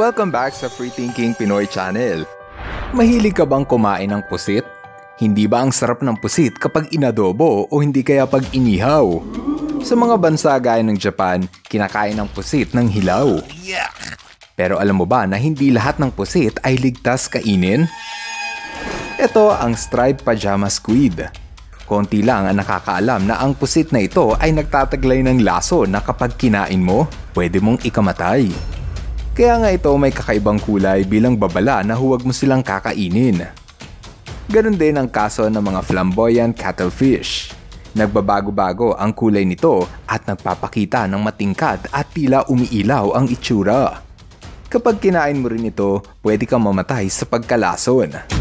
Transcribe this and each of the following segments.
Welcome back sa Free Thinking Pinoy Channel. Mahilig ka bang kumain ng pusit? Hindi ba ang sarap ng pusit kapag inadobo o hindi kaya pag inihaw? Sa mga bansa gaya ng Japan, kinakain ng pusit ng hilaw. Pero alam mo ba na hindi lahat ng pusit ay ligtas kainin? Ito ang striped pajama squid. Konti lang ang nakakaalam na ang pusit na ito ay nagtataglay ng laso na kapag kinain mo, pwede mong ikamatay. Kaya nga ito may kakaibang kulay bilang babala na huwag mo silang kakainin. Ganon din ang kaso ng mga flamboyant cuttlefish. Nagbabago-bago ang kulay nito at nagpapakita ng matingkad at tila umiilaw ang itsura. Kapag kinain mo rin ito, pwede kang mamatay sa pagkalason.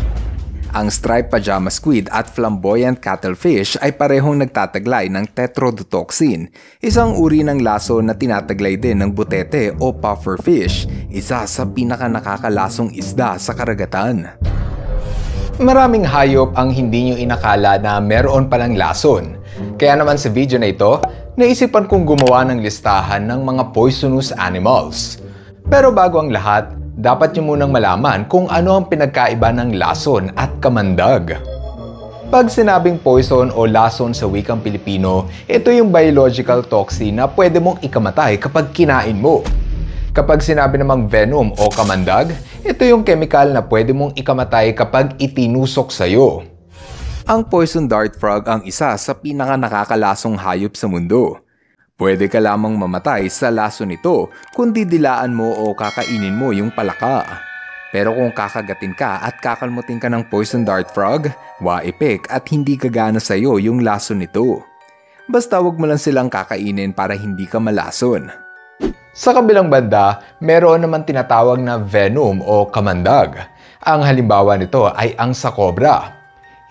Ang striped pajama squid at flamboyant cuttlefish ay parehong nagtataglay ng tetrodotoxin, isang uri ng laso na tinataglay din ng butete o pufferfish, isa sa pinaka-nakakalasong isda sa karagatan. Maraming hayop ang hindi nyo inakala na meron palang lason. Kaya naman sa video na ito, naisipan kong gumawa ng listahan ng mga poisonous animals. Pero bago ang lahat, dapat nyo munang malaman kung ano ang pinagkaiba ng lason at kamandag. Pag sinabing poison o lason sa wikang Pilipino, ito yung biological toxin na pwede mong ikamatay kapag kinain mo. Kapag sinabi namang venom o kamandag, ito yung chemical na pwede mong ikamatay kapag itinusok sa'yo. Ang poison dart frog ang isa sa pinaka-nakakalasong hayop sa mundo. Pwede ka lamang mamatay sa laso nito kung didilaan mo o kakainin mo yung palaka. Pero kung kakagatin ka at kakalmutin ka ng poison dart frog, waipik at hindi gagana sa'yo yung laso nito. Basta wag mo lang silang kakainin para hindi ka malason. Sa kabilang banda, meron naman tinatawag na venom o kamandag. Ang halimbawa nito ay ang sa cobra.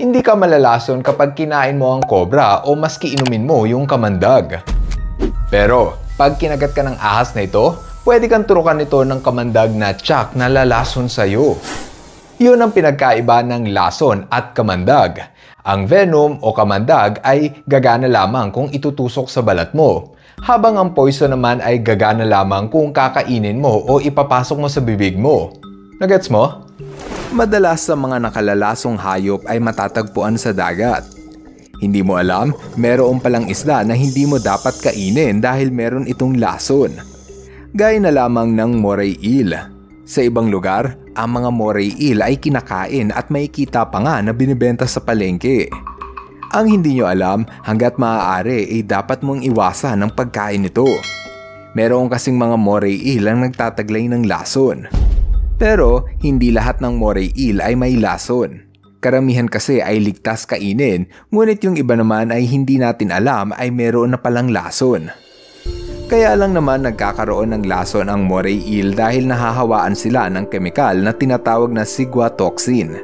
Hindi ka malalason kapag kinain mo ang cobra o maski inumin mo yung kamandag. Pero, pag kinagat ka ng ahas na ito, pwede kang turukan nito ng kamandag na tiyak na lalason sa'yo. Yun ang pinagkaiba ng lason at kamandag. Ang venom o kamandag ay gagana lamang kung itutusok sa balat mo, habang ang poison naman ay gagana lamang kung kakainin mo o ipapasok mo sa bibig mo. Nagets mo? Madalas sa mga nakalalasong hayop ay matatagpuan sa dagat. Hindi mo alam, meron palang isda na hindi mo dapat kainin dahil meron itong lason. Gaya na lamang ng moray eel. Sa ibang lugar, ang mga moray eel ay kinakain at may kita pa nga na binibenta sa palengke. Ang hindi nyo alam, hanggat maaari ay dapat mong iwasan ang pagkain nito. Meron kasing mga moray eel ang nagtataglay ng lason. Pero hindi lahat ng moray eel ay may lason. Karamihan kasi ay ligtas kainin, ngunit yung iba naman ay hindi natin alam ay meron na palang lason. Kaya lang naman nagkakaroon ng lason ang moray eel dahil nahahawaan sila ng kemikal na tinatawag na ciguatoxin.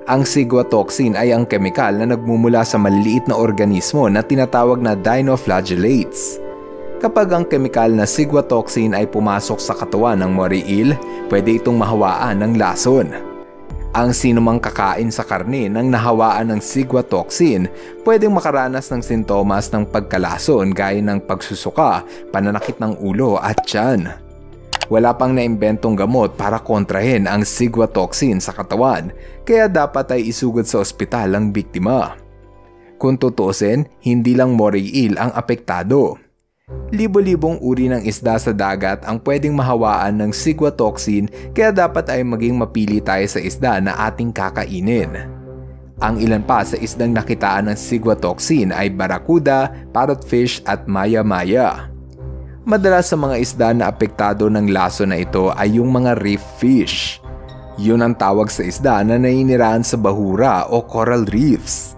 Ang ciguatoxin ay ang kemikal na nagmumula sa maliliit na organismo na tinatawag na dinoflagellates. Kapag ang kemikal na ciguatoxin ay pumasok sa katawan ng moray eel, pwede itong mahawaan ng lason. Ang sinumang kakain sa karne ng nahawaan ng ciguatoxin pwedeng makaranas ng sintomas ng pagkalason gaya ng pagsusuka, pananakit ng ulo at tiyan. Wala pang naimbentong gamot para kontrahin ang ciguatoxin sa katawan, kaya dapat ay isugod sa ospital ang biktima. Kung tutuusin, hindi lang moray eel ang apektado. Libo-libong uri ng isda sa dagat ang pwedeng mahawaan ng ciguatoxin, kaya dapat ay maging mapili tayo sa isda na ating kakainin. Ang ilan pa sa isdang nakitaan ng ciguatoxin ay barracuda, parrotfish at maya-maya. Madalas sa mga isda na apektado ng laso na ito ay yung mga reef fish. Yun ang tawag sa isda na naninirahan sa bahura o coral reefs.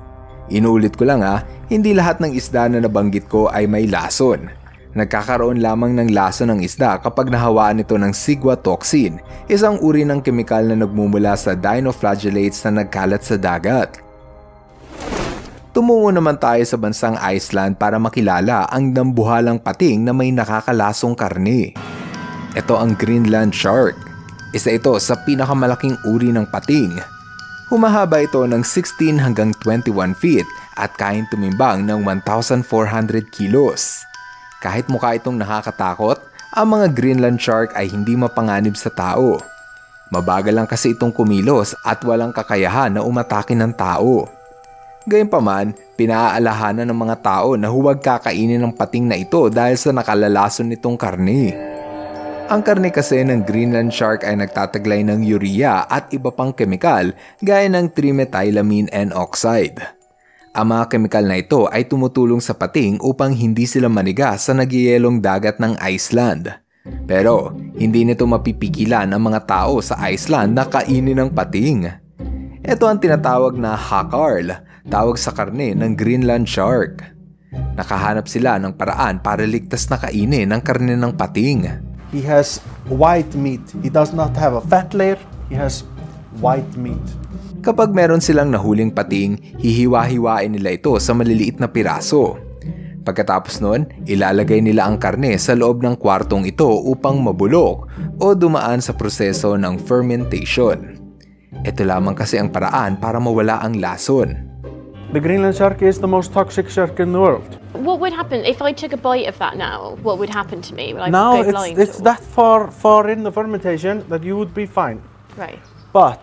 Inuulit ko lang hindi lahat ng isda na nabanggit ko ay may lason. Nagkakaroon lamang ng lason ng isda kapag nahawaan ito ng ciguatoxin, isang uri ng kemikal na nagmumula sa dinoflagellates na nagkalat sa dagat. Tumungo naman tayo sa bansang Iceland para makilala ang dambuhalang pating na may nakakalasong karne. Ito ang Greenland shark. Isa ito sa pinakamalaking uri ng pating. Humahaba ito ng 16 hanggang 21 feet at kayang tumimbang ng 1,400 kilos. Kahit mukha itong nakakatakot, Ang mga Greenland shark ay hindi mapanganib sa tao. Mabagal lang kasi itong kumilos at walang kakayahan na umatake ng tao. Gayunpaman, pinaaalahanan ng mga tao na huwag kakainin ng pating na ito dahil sa nakalalason nitong karne. Ang karne kasi ng Greenland shark ay nagtataglay ng urea at iba pang kemikal gaya ng trimethylamine N-oxide. Ang mga kemikal na ito ay tumutulong sa pating upang hindi sila manigas sa nagyayelong dagat ng Iceland. Pero hindi nito mapipigilan ang mga tao sa Iceland na kainin ng pating. Ito ang tinatawag na hakarl, tawag sa karne ng Greenland shark. Nakahanap sila ng paraan para ligtas na kainin ang karne ng pating. He has white meat. He does not have a fat layer. He has white meat. Kapag meron silang nahuling pating, hihiwa-hiwain nila ito sa maliliit na piraso. Pagkatapos nun, ilalagay nila ang karne sa loob ng kwartong ito upang mabulok o dumaan sa proseso ng fermentation. Ito lamang kasi ang paraan para mawala ang lason. The Greenland shark is the most toxic shark in the world. What would happen if I took a bite of that now? What would happen to me? Would I Now go blind? it's that far in the fermentation that you would be fine. Right. But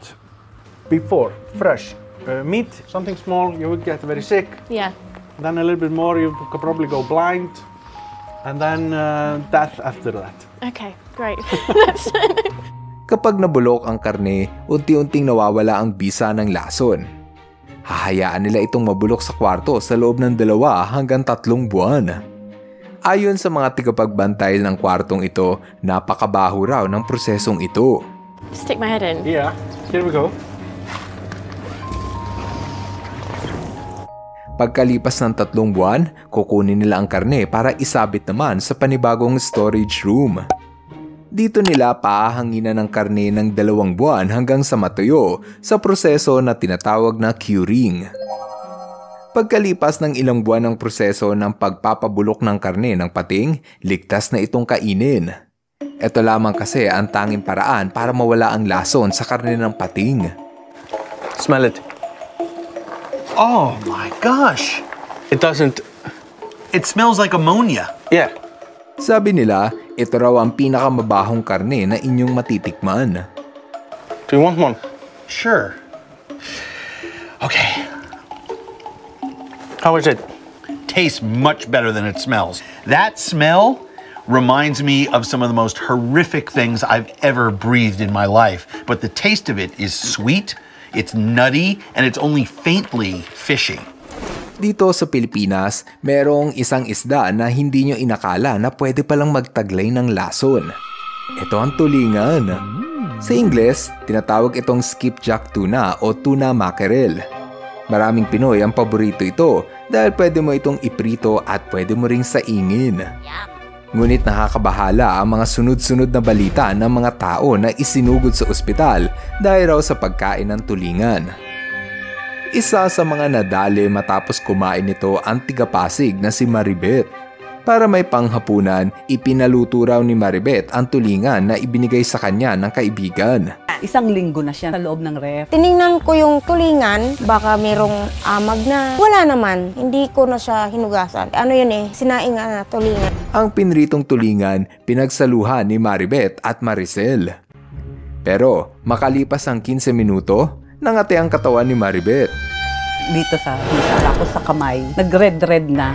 before, fresh meat, something small, you would get very sick. Yeah. Then a little bit more, you could probably go blind. And then death after that. Okay, great. Kapag nabulok ang karne, unti-unting nawawala ang bisa ng lason. Hahayaan nila itong mabulok sa kwarto sa loob ng 2 hanggang 3 buwan. Ayon sa mga tigapagbantay ng kwartong ito, napakabaho raw ng prosesong ito. Stick my head in. Yeah, here we go. Pagkalipas ng 3 buwan, kukunin nila ang karne para isabit naman sa panibagong storage room. Dito nila paahanginan ng karne ng 2 buwan hanggang sa matuyo sa proseso na tinatawag na curing. Pagkalipas ng ilang buwan ng proseso ng pagpapabulok ng karne ng pating, ligtas na itong kainin. Ito lamang kasi ang tanging paraan para mawala ang lason sa karne ng pating. Smell it. Oh my gosh! It doesn't... It smells like ammonia. Yeah. Sabi nila, ito raw ang pinakamabahong karne na inyong matitikman. Do you want one? Sure. Okay. How is it? Tastes much better than it smells. That smell reminds me of some of the most horrific things I've ever breathed in my life. But the taste of it is sweet, it's nutty, and it's only faintly fishy. Dito sa Pilipinas, merong isang isda na hindi nyo inakala na pwede palang magtaglay ng lason. Ito ang tulingan. Sa Ingles, tinatawag itong skipjack tuna o tuna mackerel. Maraming Pinoy ang paborito ito dahil pwede mo itong iprito at pwede mo ring saingin. Ngunit nakakabahala ang mga sunod-sunod na balita ng mga tao na isinugod sa ospital dahil raw sa pagkain ng tulingan. Isa sa mga nadali matapos kumain nito ang tigapasig na si Maribet. Para may panghapunan, ipinaluto raw ni Maribet ang tulingan na ibinigay sa kanya ng kaibigan. 1 linggo na siya sa loob ng ref. Tiningnan ko yung tulingan, baka merong amag na. Wala naman, hindi ko na siya hinugasan. Ano yun sinaing na tulingan. Ang pinritong tulingan, pinagsaluhan ni Maribet at Maricel. Pero makalipas ang 15 minuto, nangati ang katawan ni Maribet. Dito sa hita, tapos sa kamay, nag-red na.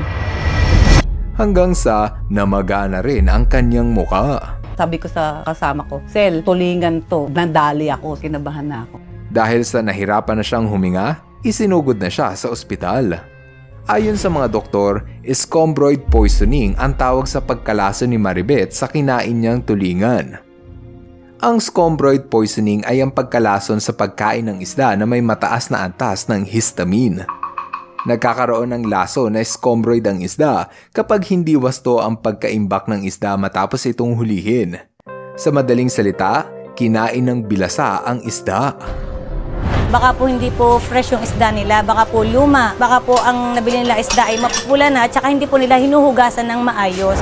Hanggang sa namaga na rin ang kanyang muka. Sabi ko sa kasama ko, Sel, tulingan to. Nandali ako, kinabahan na ako. Dahil sa nahirapan na siyang huminga, isinugod na siya sa ospital. Ayon sa mga doktor, scombroid poisoning ang tawag sa pagkalason ni Maribet sa kinain niyang tulingan. Ang scombroid poisoning ay ang pagkalason sa pagkain ng isda na may mataas na antas ng histamine. Nagkakaroon ng laso na scombroid ang isda kapag hindi wasto ang pagkaimbak ng isda matapos itong hulihin. Sa madaling salita, kinain ng bilasa ang isda. Baka po hindi po fresh yung isda nila, baka po luma, baka po ang nabili nila isda ay mapupula na at saka hindi po nila hinuhugasan ng maayos.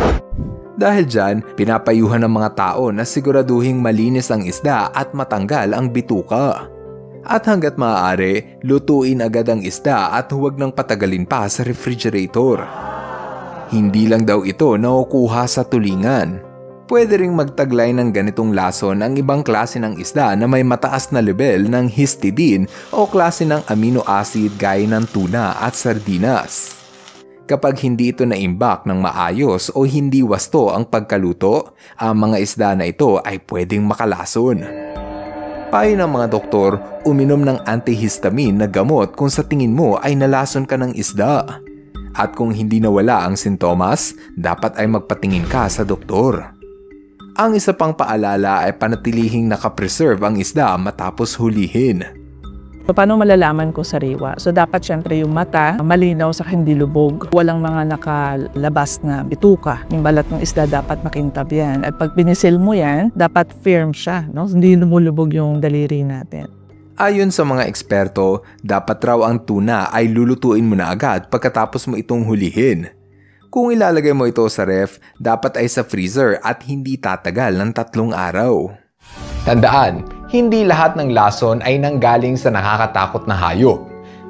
Dahil dyan, pinapayuhan ng mga tao na siguraduhing malinis ang isda at matanggal ang bituka. At hanggat maaari, lutuin agad ang isda at huwag nang patagalin pa sa refrigerator. Hindi lang daw ito nakukuha sa tulingan. Pwede ring magtaglay ng ganitong lason ang ibang klase ng isda na may mataas na level ng histidine o klase ng amino acid gaya ng tuna at sardinas. Kapag hindi ito naimbak ng maayos o hindi wasto ang pagkaluto, ang mga isda na ito ay pwedeng makalason. Payo ng mga doktor, uminom ng antihistamine na gamot kung sa tingin mo ay nalason ka ng isda. At kung hindi nawala ang sintomas, dapat ay magpatingin ka sa doktor. Ang isa pang paalala ay panatilihing nakapreserve ang isda matapos hulihin. So, paano malalaman ko sariwa? So, dapat syempre yung mata, malinaw sa hindi lubog. Walang mga nakalabas na bituka. Yung balat ng isda dapat makintab yan. At pag pinisil mo yan, dapat firm siya. No? Hindi lumulubog yung daliri natin. Ayon sa mga eksperto, dapat raw ang tuna ay lulutuin mo na agad pagkatapos mo itong hulihin. Kung ilalagay mo ito sa ref, dapat ay sa freezer at hindi tatagal ng 3 araw. Tandaan, hindi lahat ng lason ay nanggaling sa nakakatakot na hayop.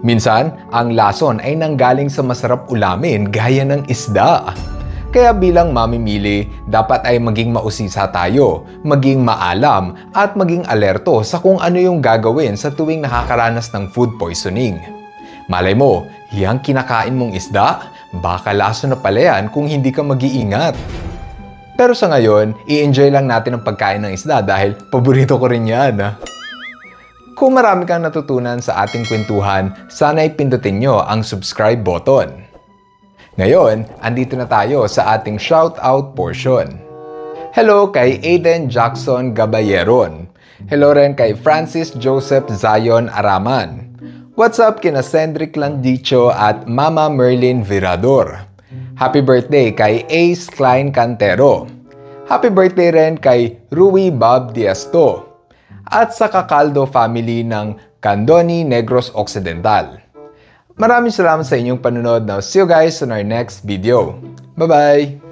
Minsan, ang lason ay nanggaling sa masarap ulamin gaya ng isda. Kaya bilang mamimili, dapat ay maging mausisa tayo, maging maalam at maging alerto sa kung ano yung gagawin sa tuwing nakakaranas ng food poisoning. Malay mo, hiyang kinakain mong isda, baka lason na pala yan kung hindi ka mag-iingat. Pero sa ngayon, i-enjoy lang natin ang pagkain ng isda dahil paborito ko rin yan. Kung marami kang natutunan sa ating kwentuhan, sana ipindutin nyo ang subscribe button. Ngayon, andito na tayo sa ating shoutout portion. Hello kay Aiden Jackson Gabayeron. Hello rin kay Francis Joseph Zion Araman. What's up kina Cendric Landicho at Mama Merlin Virador. Happy birthday kay Ace Klein Cantero. Happy birthday rin kay Rui Bob Diasto. At sa Cacaldo family ng Candoni Negros Occidental. Maraming salamat sa inyong panunod. Now, see you guys on our next video. Bye-bye!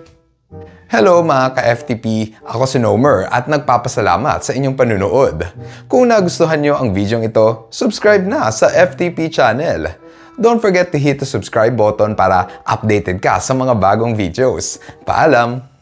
Hello mga ka-FTP! Ako si Nomer at nagpapasalamat sa inyong panunood. Kung nagustuhan nyo ang video ito, subscribe na sa FTP channel. Don't forget to hit the subscribe button para updated ka sa mga bagong videos. Paalam!